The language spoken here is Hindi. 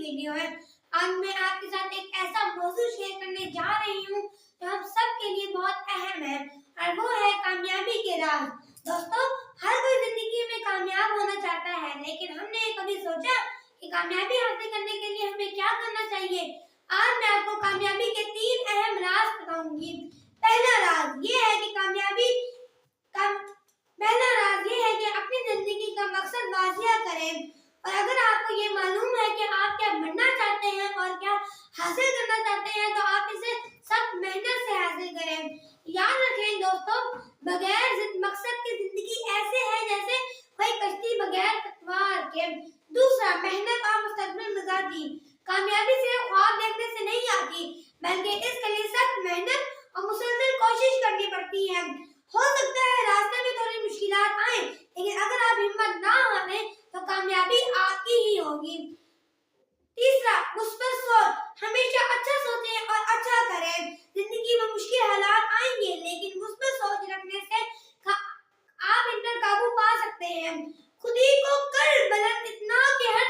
वीडियो है। आज मैं आपके साथ एक ऐसा मौजूद शेयर करने जा रही हूँ जो हम सब के लिए बहुत अहम है और वो है कामयाबी के राज। दोस्तों, हर कोई जिंदगी में कामयाब होना चाहता है, लेकिन हमने कभी सोचा कि कामयाबी हासिल करने के लिए हमें क्या करना चाहिए? आज मैं आपको कामयाबी के 3 अहम राज बताऊंगी। पहला राज ये है कि अपनी जिंदगी का मकसद वाजिया करें। और अगर आपको ये मालूम है कि आप क्या बनना चाहते हैं और क्या हासिल करना चाहते हैं, तो आप इसे सख्त मेहनत से हासिल करें। याद रखें दोस्तों, बगैर मकसद की जिंदगी ऐसे है जैसे कोई कश्ती बगैर पतवार के। दूसरा, मेहनत और मुस्तकबिल मिजाजी। कामयाबी सिर्फ ख्वाब देखने से नहीं आती, बल्कि इसके लिए सख्त मेहनत और मुसलसल कोशिश करनी पड़ती है। हो सकता है रास्ते में थोड़ी मुश्किलात आए, लेकिन अगर आप हिम्मत ना हारें तो कामयाबी आपकी ही होगी। तीसरा, मुस्बत सोच। हमेशा अच्छा सोचें और अच्छा करें। जिंदगी में मुश्किल हालात आएंगे, लेकिन मुस्बत सोच रखने से आप इन पर काबू पा सकते हैं। खुद ही को कर बुलंद इतना कि हर